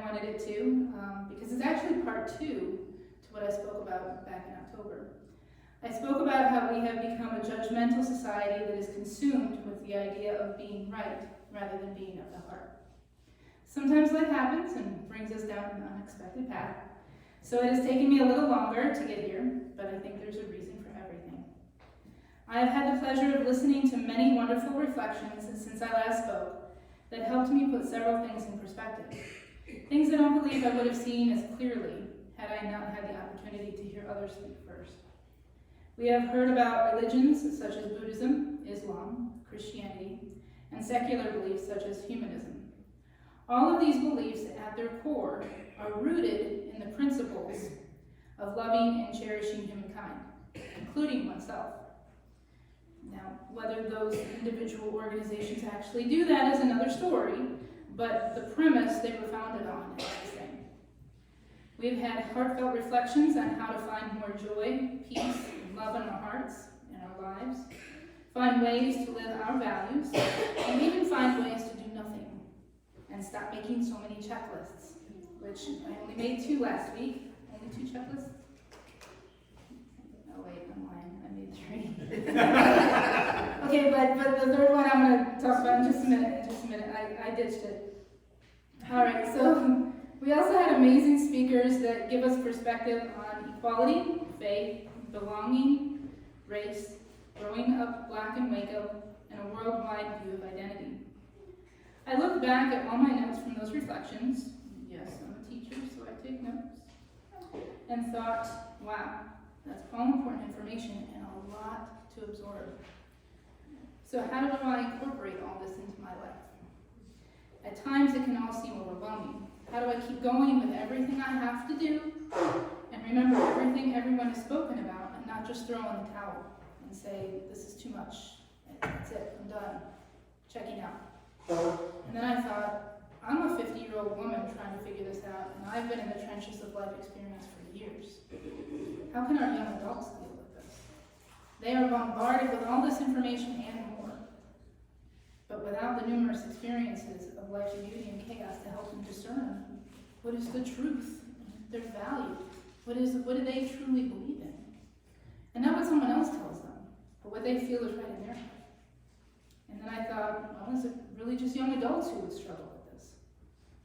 wanted it to, because it's actually part 2 to what I spoke about back in October. I spoke about how we have become a judgmental society that is consumed with the idea of being right rather than being of the heart. Sometimes life happens and brings us down an unexpected path, so it has taken me a little longer to get here, but I think there's a reason for everything. I have had the pleasure of listening to many wonderful reflections since I last spoke that helped me put several things in perspective. Things that I don't believe I would have seen as clearly had I not had the opportunity to hear others speak first. We have heard about religions such as Buddhism, Islam, Christianity, and secular beliefs such as humanism. All of these beliefs at their core are rooted in the principles of loving and cherishing humankind, including oneself. Now, whether those individual organizations actually do that is another story, but the premise they were founded on is the same. We've had heartfelt reflections on how to find more joy, peace, and love in our hearts and our lives, find ways to live our values, and even find ways to do nothing and stop making so many checklists, which I only made 2 last week. Only 2 checklists? Oh wait, I'm lying. I made 3. Okay, but the third one I'm going to talk about in just a minute. I ditched it. All right, so we also had amazing speakers that give us perspective on equality, faith, belonging, race, growing up Black in Waco, and a worldwide view of identity. I looked back at all my notes from those reflections. Yes, I'm a teacher, so I take notes. And thought, wow, that's all important information and a lot to absorb. So how do I incorporate all this into my life? At times it can all seem overwhelming. How do I keep going with everything I have to do and remember everything everyone has spoken about and not just throw in the towel and say, this is too much, that's it, I'm done, checking out. And then I thought, I'm a 50-year-old woman trying to figure this out, and I've been in the trenches of life experience for years. How can our young adults deal with this? They are bombarded with all this information and more, but without the numerous experiences of life's beauty and chaos to help them discern what is the truth, their value, what do they truly believe in? And not what someone else tells them, but what they feel is right in their heart. And then I thought, well, is it really just young adults who would struggle with this?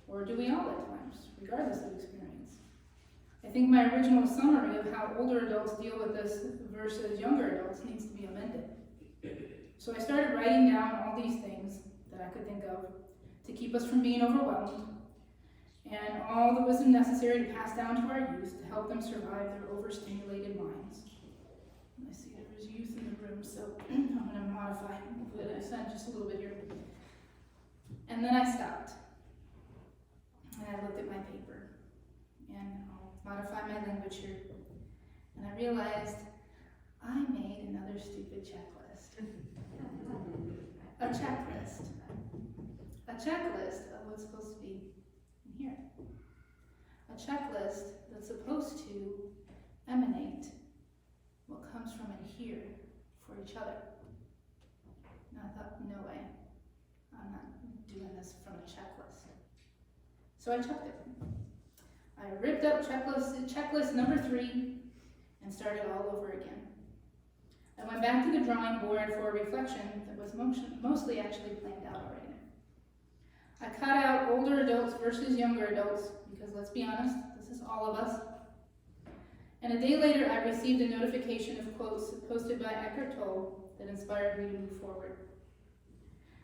Or do we all at times, regardless of experience? I think my original summary of how older adults deal with this versus younger adults needs to be amended. So I started writing down all these things that I could think of to keep us from being overwhelmed, and all the wisdom necessary to pass down to our youth to help them survive their overstimulated minds. And I see there's youth in the room, so I'm going to modify what I said just a little bit here. And then I stopped, and I looked at my paper, and I'll modify my language here, and I realized I made another stupid checklist. A checklist. A checklist of what's supposed to be in here. A checklist that's supposed to emanate what comes from in here for each other. And I thought, no way. I'm not doing this from a checklist. So I checked it. I ripped up checklist number 3 and started all over again. I went back to the drawing board for a reflection that was mostly actually planned out already. I cut out older adults versus younger adults, because let's be honest, this is all of us. And a day later, I received a notification of quotes posted by Eckhart Tolle that inspired me to move forward.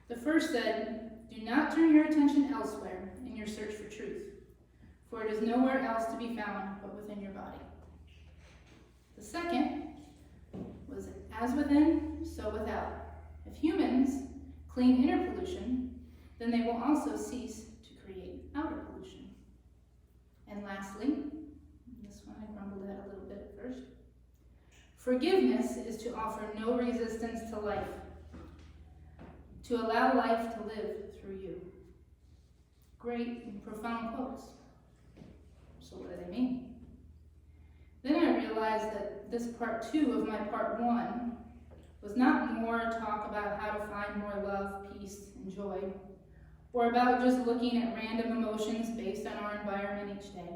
The first said, "Do not turn your attention elsewhere in your search for truth, for it is nowhere else to be found but within your body." The second was, "As within, so without. If humans clean inner pollution, then they will also cease to create outer pollution." And lastly, this one I grumbled at a little bit at first, "Forgiveness is to offer no resistance to life, to allow life to live through you." Great and profound quotes. So what do they mean? Then I realized that this part 2 of my part 1 was not more talk about how to find more love, peace, and joy, or about just looking at random emotions based on our environment each day.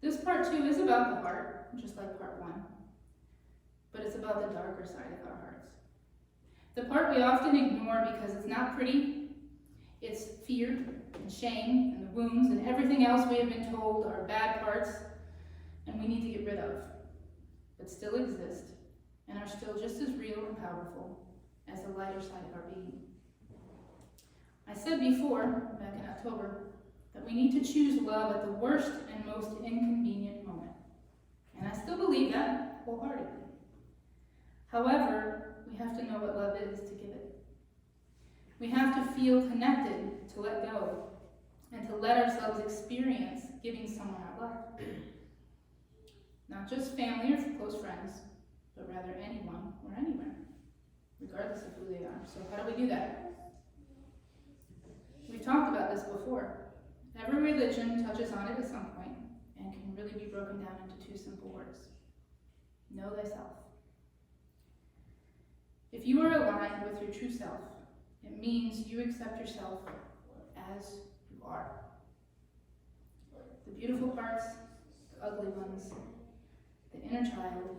This part 2 is about the heart, just like part 1, but it's about the darker side of our hearts. The part we often ignore because it's not pretty. It's fear and shame and the wounds and everything else we have been told are bad parts and we need to get rid of, but still exist and are still just as real and powerful as the lighter side of our being. I said before, back in October, that we need to choose love at the worst and most inconvenient moment. And I still believe that wholeheartedly. However, we have to know what love is to give it. We have to feel connected to let go and to let ourselves experience giving someone our love. Not just family or close friends, but rather anyone or anywhere, regardless of who they are. So how do we do that? We've talked about this before. Every religion touches on it at some point and can really be broken down into 2 simple words. Know thyself. If you are aligned with your true self, it means you accept yourself as you are. The beautiful parts, the ugly ones, the inner child,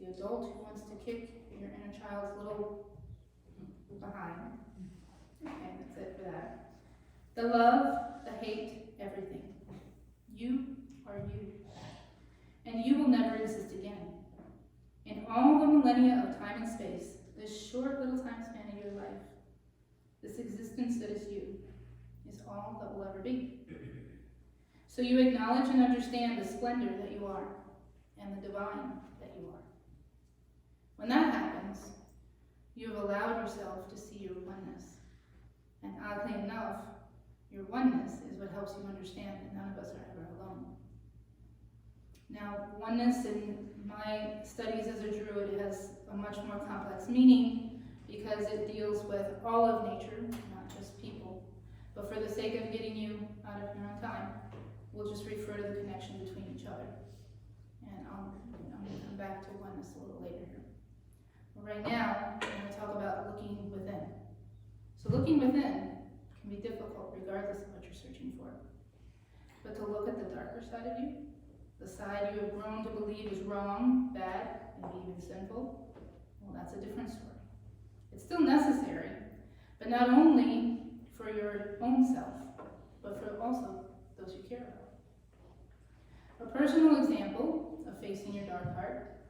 the adult who wants to kick your inner child's little behind. Okay, that's it for that. The love, the hate, everything. You are you. And you will never exist again. In all the millennia of time and space, this short little time span of your life, this existence that is you, is all that will ever be. So you acknowledge and understand the splendor that you are, and the divine that you are. When that happens, you have allowed yourself to see your oneness. And oddly enough, your oneness is what helps you understand that none of us are ever alone. Now, oneness in my studies as a Druid has a much more complex meaning because it deals with all of nature, not just people. But for the sake of getting you out of your own time, we'll just refer to the connection between each other. And I'm going to come back to oneness a little later here. But right now, I'm going to talk about looking within. So looking within can be difficult regardless of what you're searching for. But to look at the darker side of you, the side you have grown to believe is wrong, bad, maybe even sinful, well, that's a different story. It's still necessary, but not only for your own self, but for also those you care about. A personal example of facing your dark heart.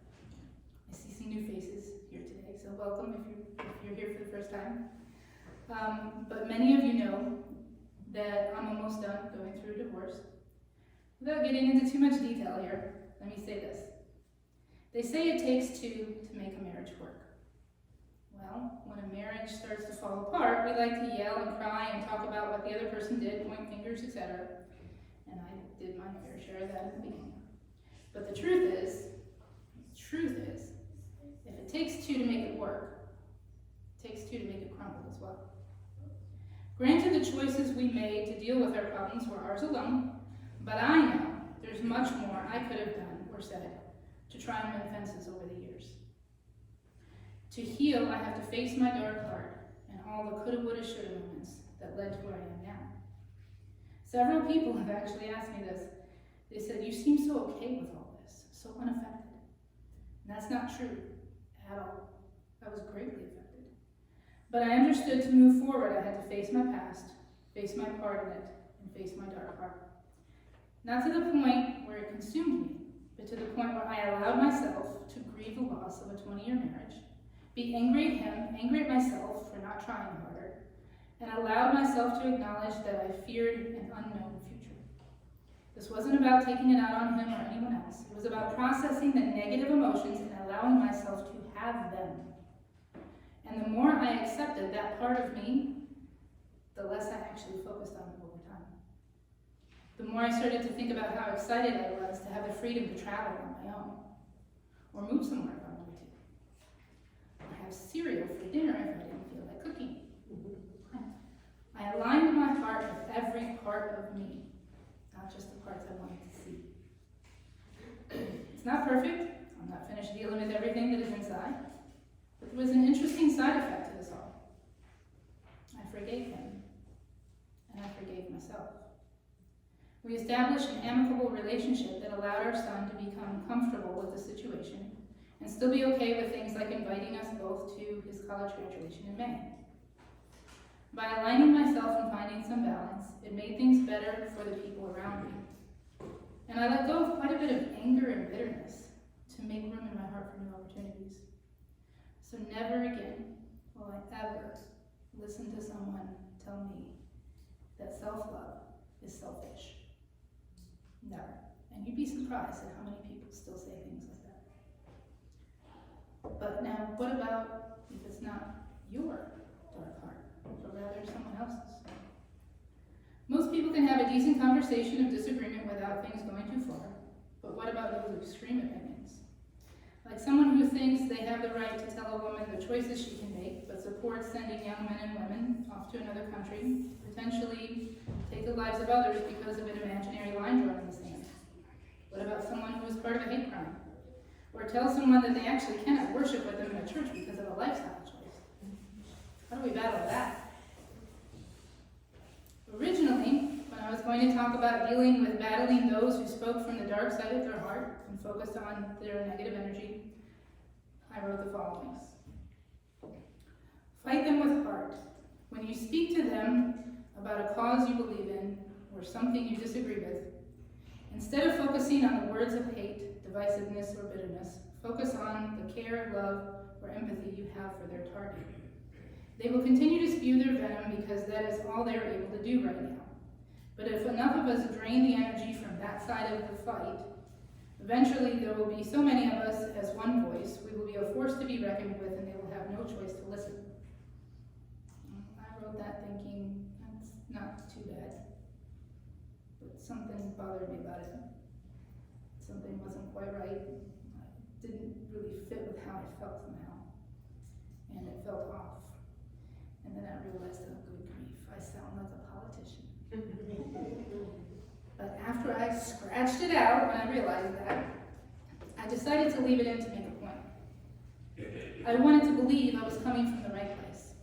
I see some new faces here today, so welcome if you're here for the first time. But many of you know that I'm almost done going through a divorce. Without getting into too much detail here, let me say this. They say it takes 2 to make a marriage work. Well, when a marriage starts to fall apart, we like to yell and cry and talk about what the other person did, point fingers, etc. And I did my fair share of that in the beginning. But the truth is, if it takes 2 to make it work, it takes 2 to make it crumble as well. Granted, the choices we made to deal with our problems were ours alone, but I know there's much more I could have done or said to try and mend fences over the years. To heal, I have to face my dark heart and all the coulda, woulda, shoulda moments that led to where I am now. Several people have actually asked me this. They said, you seem so okay with all this, so unaffected. And that's not true at all. I was greatly affected. But I understood to move forward, I had to face my past, face my part in it, and face my dark heart. Not to the point where it consumed me, but to the point where I allowed myself to grieve the loss of a 20-year marriage, be angry at him, angry at myself for not trying harder, and allowed myself to acknowledge that I feared an unknown future. This wasn't about taking it out on him or anyone else. It was about processing the negative emotions and allowing myself to have them. And the more I accepted that part of me, the less I actually focused on it over time. The more I started to think about how excited I was to have the freedom to travel on my own, or move somewhere if I wanted to, or have cereal for dinner if I didn't feel like cooking. I aligned my heart with every part of me, not just the parts I wanted to see. It's not perfect. I'm not finished dealing with everything that is inside. But there was an interesting side effect to this all. I forgave him, myself. We established an amicable relationship that allowed our son to become comfortable with the situation and still be okay with things like inviting us both to his college graduation in May. By aligning myself and finding some balance, it made things better for the people around me. And I let go of quite a bit of anger and bitterness to make room in my heart for new opportunities. So never again will I ever listen to someone tell me that self-love is selfish. Never. And you'd be surprised at how many people still say things like that. But now, what about if it's not your dark heart, but rather someone else's? Most people can have a decent conversation of disagreement without things going too far. But what about those extreme opinions? Like someone who thinks they have the right to tell a woman the choices she can make, but supports sending young men and women off to another country, potentially take the lives of others because of an imaginary line drawn in the sand. What about someone who is part of a hate crime? Or tell someone that they actually cannot worship with them in a church because of a lifestyle choice? How do we battle that? Originally, when I was going to talk about dealing with battling those who spoke from the dark side of their heart and focused on their negative energy, I wrote the following. Fight them with heart. When you speak to them about a cause you believe in or something you disagree with, instead of focusing on the words of hate, divisiveness, or bitterness, focus on the care, love, or empathy you have for their target. They will continue to spew their venom because that is all they're able to do right now. But if enough of us drain the energy from that side of the fight, eventually there will be so many of us as one voice, we will be a force to be reckoned with and they will have no choice to listen. I wrote that thinking, that's not too bad. But something bothered me about it. Something wasn't quite right. It didn't really fit with how I felt somehow. And it felt off. And then I realized, oh, good grief, I sound like a politician. But after I scratched it out, when I realized that, I decided to leave it in to make a point. I wanted to believe I was coming from the right place.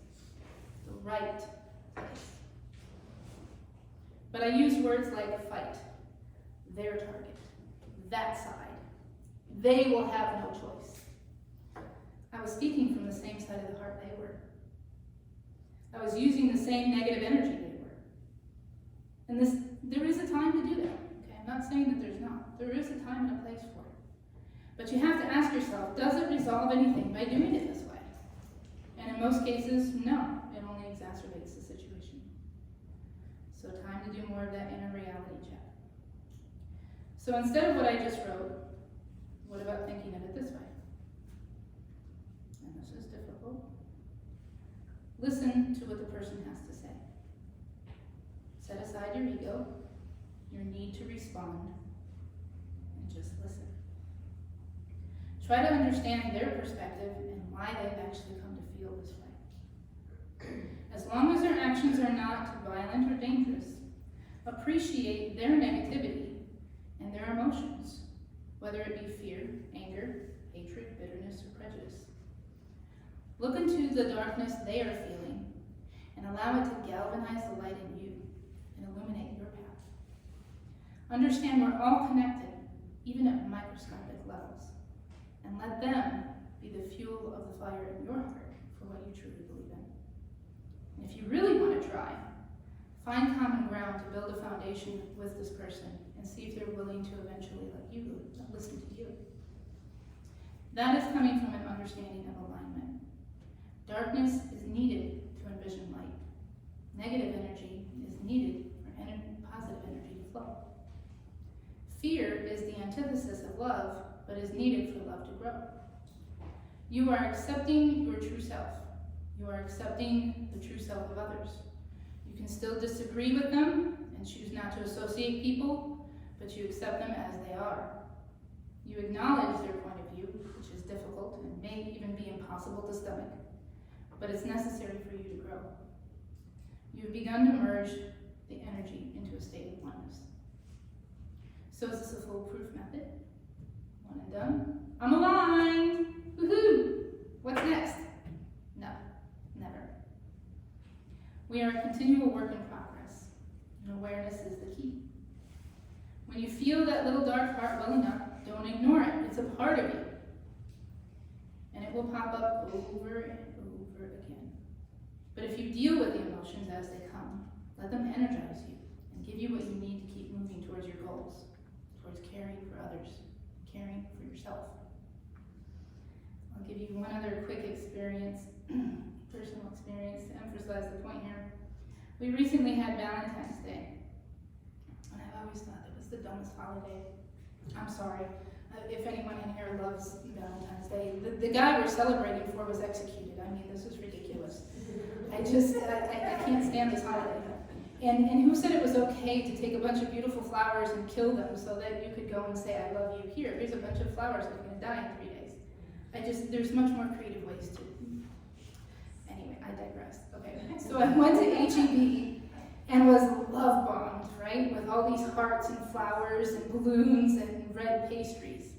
The right place. But I used words like fight, their target, that side. They will have no choice. I was speaking from the same side of the heart they were. I was using the same negative energy they were. And there is a time to do that. Okay, I'm not saying that there's not. There is a time and a place for it. But you have to ask yourself, does it resolve anything by doing it this way? And in most cases, no. It only exacerbates the situation. So time to do more of that inner reality check. So instead of what I just wrote, what about thinking of it this way? And this is difficult. Listen to what the person has to say. Set aside your ego, your need to respond, and just listen. Try to understand their perspective and why they've actually come to feel this way. As long as their actions are not violent or dangerous, appreciate their negativity and their emotions, whether it be fear, anger, hatred, bitterness, or prejudice. Look into the darkness they are feeling and allow it to galvanize the light in you and illuminate your path. Understand we're all connected, even at microscopic levels, and let them be the fuel of the fire in your heart for what you truly believe in. And if you really want to try, find common ground to build a foundation with this person and see if they're willing to eventually let you listen to you. That is coming from an understanding of alignment. Darkness is needed to envision light. Negative energy is needed for positive energy to flow. Fear is the antithesis of love, but is needed for love to grow. You are accepting your true self. You are accepting the true self of others. You can still disagree with them and choose not to associate people, but you accept them as they are. You acknowledge their point of view, which is difficult and may even be impossible to stomach, but it's necessary for you to grow. You've begun to merge the energy into a state of oneness. So is this a foolproof method? One and done? I'm aligned! Woohoo! What's next? No, never. We are a continual work in progress, an awareness feel that little dark heart welling up, don't ignore it. It's a part of you. And it will pop up over and over again. But if you deal with the emotions as they come, let them energize you and give you what you need to keep moving towards your goals, towards caring for others, caring for yourself. I'll give you one other quick experience, personal experience, to emphasize the point here. We recently had Valentine's Day, and I've always thought it was the dumbest holiday. I'm sorry. If anyone in here loves Valentine's Day, the guy we're celebrating for was executed. I mean, this is ridiculous. I can't stand this holiday. And who said it was okay to take a bunch of beautiful flowers and kill them so that you could go and say, I love you here. Here's a bunch of flowers that are going to die in 3 days. There's much more creative ways to. Anyway, I digress. Okay, so I went to HEB and was love bombed, right? With all these hearts and flowers and balloons and red pastries.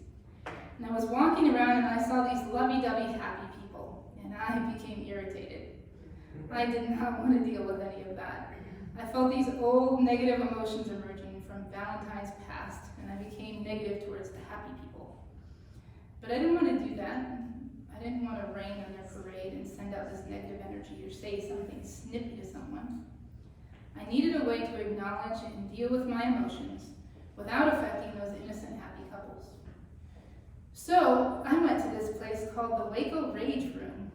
And I was walking around and I saw these lovey-dovey happy people, and I became irritated. I did not want to deal with any of that. I felt these old negative emotions emerging from Valentine's past, and I became negative towards the happy people. But I didn't want to do that. I didn't want to rain on their parade and send out this negative energy or say something snippy to someone. I needed a way to acknowledge and deal with my emotions without affecting those innocent happy couples. So I went to this place called the Waco Rage Room.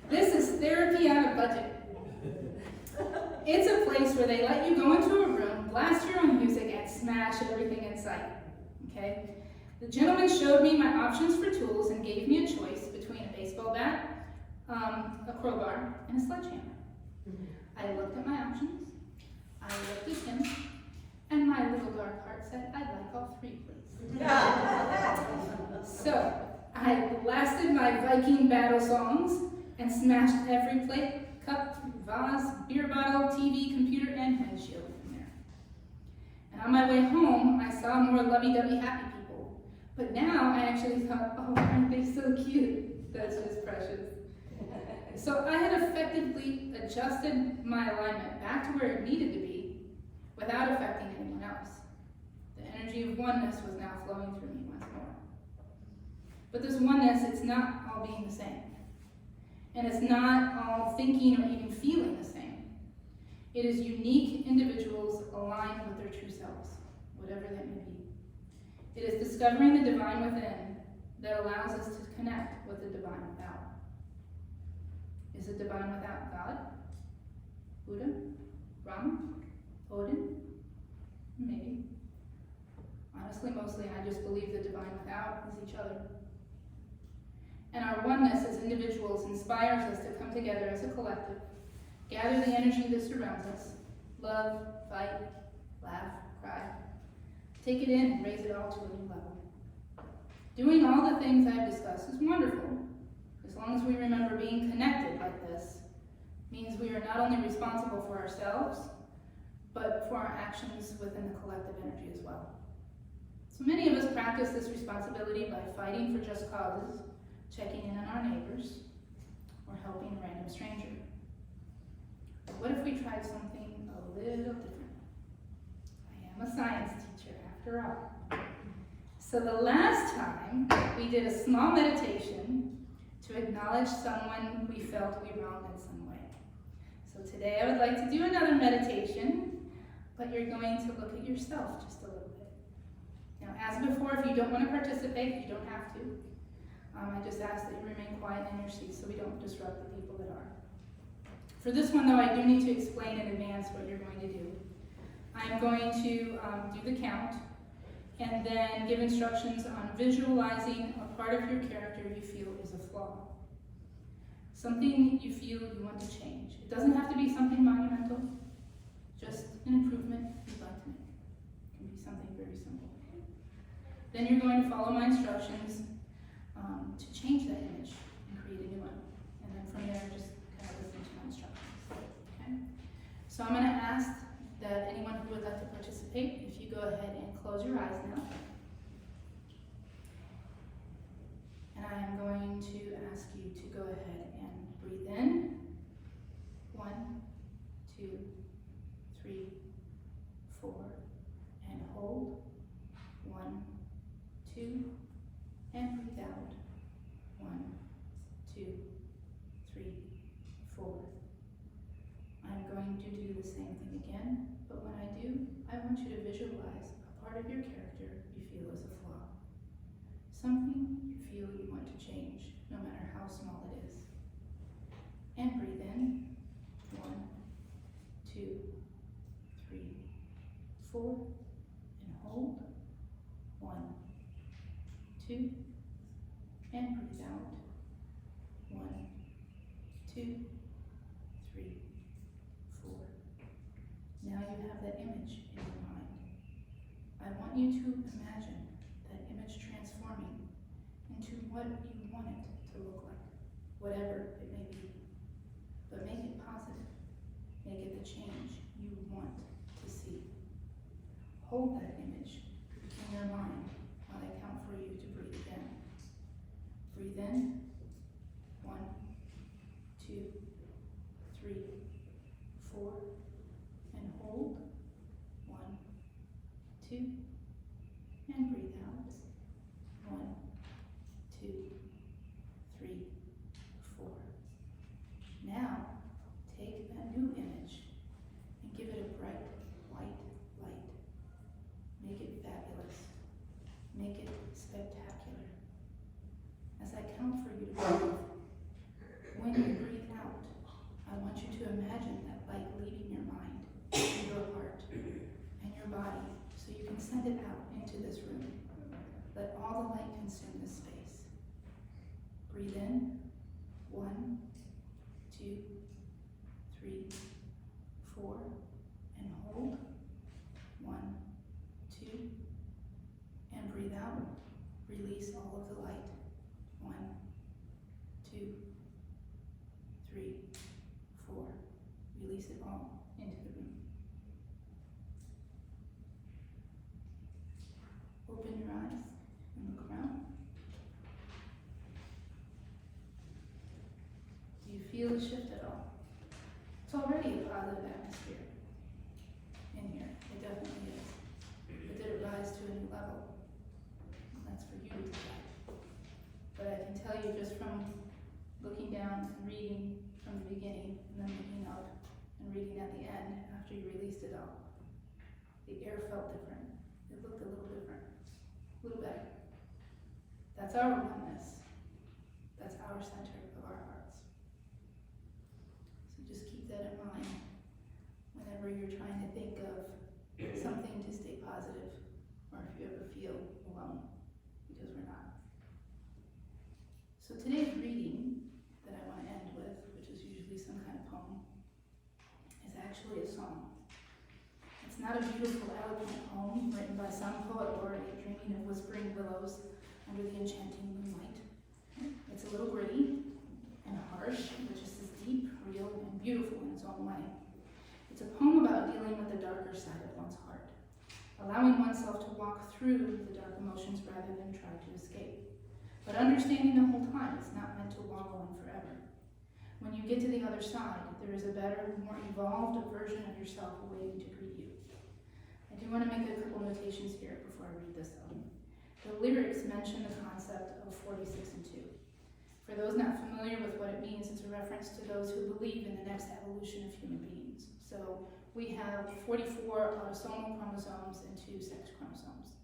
This is therapy on a budget. It's a place where they let you go into a room, blast your own music, and smash everything in sight. Okay? The gentleman showed me my options for tools and gave me a choice between a baseball bat, a crowbar, and a sledgehammer. I looked at my options, I looked at him, and my little dark heart said, I'd like all three, please. So I blasted my Viking battle songs and smashed every plate, cup, vase, beer bottle, TV, computer, and windshield in there. And on my way home, I saw more lovey-dovey happy people. But now I actually thought, oh, aren't they so cute? That's just precious. So I had effectively adjusted my alignment back to where it needed to be without affecting anyone else. The energy of oneness was now flowing through me once more. But this oneness, it's not all being the same. And it's not all thinking or even feeling the same. It is unique individuals aligned with their true selves, whatever that may be. It is discovering the divine within that allows us to connect with the divine without. Is the divine without God? Buddha? Rama? Odin? Maybe. Honestly, mostly I just believe the divine without is each other. And our oneness as individuals inspires us to come together as a collective, gather the energy that surrounds us, love, fight, laugh, cry, take it in and raise it all to a new level. Doing all the things I've discussed is wonderful, as long as we remember being connected like this means we are not only responsible for ourselves, but for our actions within the collective energy as well. So many of us practice this responsibility by fighting for just causes, checking in on our neighbors, or helping a random stranger. But what if we tried something a little different? I am a science teacher after all. So the last time we did a small meditation to acknowledge someone we felt we wronged in some way. So today I would like to do another meditation, but you're going to look at yourself just a little bit. Now, as before, if you don't want to participate, you don't have to. I just ask that you remain quiet in your seat so we don't disrupt the people that are. For this one, though, I do need to explain in advance what you're going to do. I'm going to do the count and then give instructions on visualizing a part of your character you feel is a flaw. Something you feel you want to change. It doesn't have to be something monumental, just an improvement you'd like to make. It can be something very simple. Then you're going to follow my instructions to change that image and create a new one. And then from there, just kind of listen to my instructions. Okay? So I'm going to ask that anyone who would like to participate, if you go ahead and close your eyes now. And I am going to ask you to go ahead and breathe in. 1, 2, 3, 4, visualize a part of your character you feel is a flaw. Something you feel you want to change, no matter how small it is. And breathe in. 1, 2, 3, 4. And hold. 1, 2. And breathe out. 1, 2, 3, 4. Now you have that image in your mind. I want you to imagine that image transforming into what you want it to look like, whatever it may be. But make it positive. Make it the change you want to see. Hold that image in your mind while I count for you to breathe again. Breathe in. 1, 2, 3, 4. And hold. 1, 2. And breathe out. 1, 2, 3, 4. Now, take that new image and give it a bright white light. Make it fabulous. Make it spectacular. As I count for you to breathe, when you breathe out, I want you to imagine that light leaving your mind, and your heart, and your body, so you can send it out into this room. Let all the light consume this space. Breathe in. 1, 2, 3, 4. And hold. 1, 2. And breathe out. Release all of the light. 1, 2, 3, 4. Release it all into the room. Open your eyes and look around. Do you feel a shift at all? It's already a positive atmosphere in here. It definitely is. But did it rise to a new level? Well, that's for you to decide. But I can tell you just from looking down and reading from the beginning and then looking up and reading at the end after you released it all, the air felt different. It looked a little different, a little better. That's our oneness. That's our center of our hearts. So just keep that in mind whenever you're trying to think of something to stay positive, or if you ever feel alone, because we're not. So today's reading that I want to end with, which is usually some kind of poem, is actually a song. It's not a beautiful, eloquent poem written by some poet laureate dreaming of whispering willows under the enchanting moonlight. It's a little gritty and harsh, but just as deep, real, and beautiful in its own way. It's a poem about dealing with the darker side of one's heart, allowing oneself to walk through the dark emotions rather than try to escape. But understanding the whole time it's not meant to wallow in forever. When you get to the other side, there is a better, more evolved version of yourself waiting to greet you. I do want to make a couple notations here before I read this though. The lyrics mention the concept of 46 and 2. For those not familiar with what it means, it's a reference to those who believe in the next evolution of human beings. So we have 44 autosomal chromosomes and 2 sex chromosomes.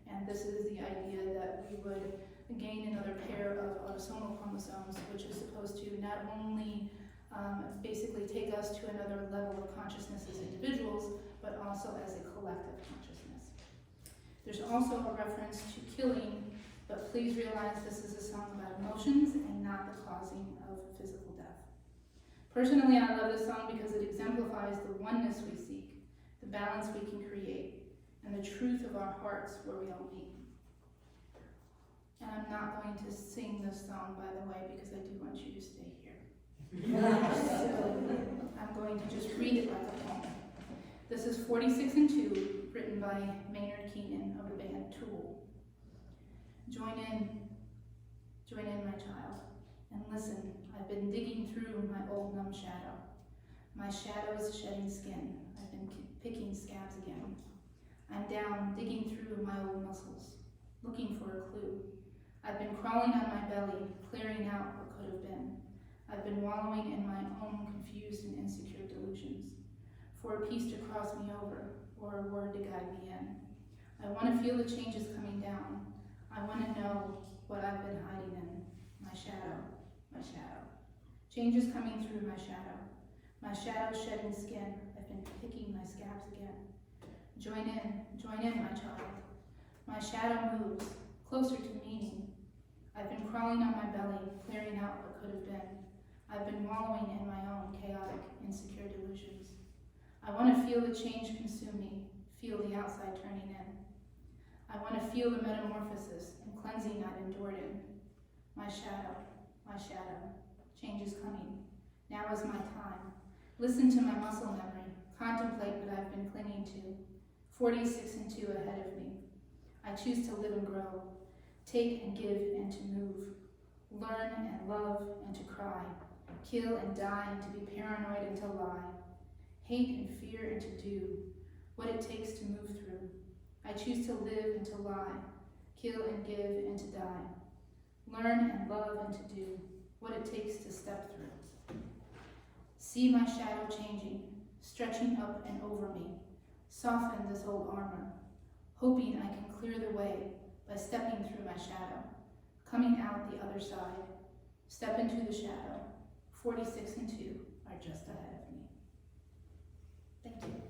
And this is the idea that we would gain another pair of autosomal chromosomes, which is supposed to not only basically take us to another level of consciousness as individuals, but also as a collective consciousness. There's also a reference to killing, but please realize this is a song about emotions and not the causing of physical death. Personally, I love this song because it exemplifies the oneness we seek, the balance we can create, and the truth of our hearts where we all meet. And I'm not going to sing this song, by the way, because I do want you to stay here. So I'm going to just read it like a poem. This is 46 and 2, written by Maynard Keenan of the band Tool. Join in, my child, and listen. I've been digging through my old numb shadow. My shadow's shedding skin. I've been picking scabs again. I'm down, digging through my old muscles, looking for a clue. I've been crawling on my belly, clearing out what could have been. I've been wallowing in my own confused and insecure delusions, for a piece to cross me over, or a word to guide me in. I want to feel the changes coming down. I want to know what I've been hiding in. My shadow, my shadow. Changes coming through my shadow. My shadow shedding skin. I've been picking my scabs again. Join in, my child. My shadow moves, closer to meaning. I've been crawling on my belly, clearing out what could have been. I've been wallowing in my own chaotic, insecure delusions. I want to feel the change consume me, feel the outside turning in. I want to feel the metamorphosis and cleansing I've endured in. My shadow, change is coming. Now is my time. Listen to my muscle memory, contemplate what I've been clinging to. 46 and 2 ahead of me. I choose to live and grow, take and give and to move, learn and love and to cry, kill and die and to be paranoid and to lie, hate and fear and to do what it takes to move through. I choose to live and to lie, kill and give and to die, learn and love and to do what it takes to step through. See my shadow changing, stretching up and over me, soften this old armor, hoping I can clear the way by stepping through my shadow, coming out the other side. Step into the shadow. 46 and 2 are just ahead of me. Thank you.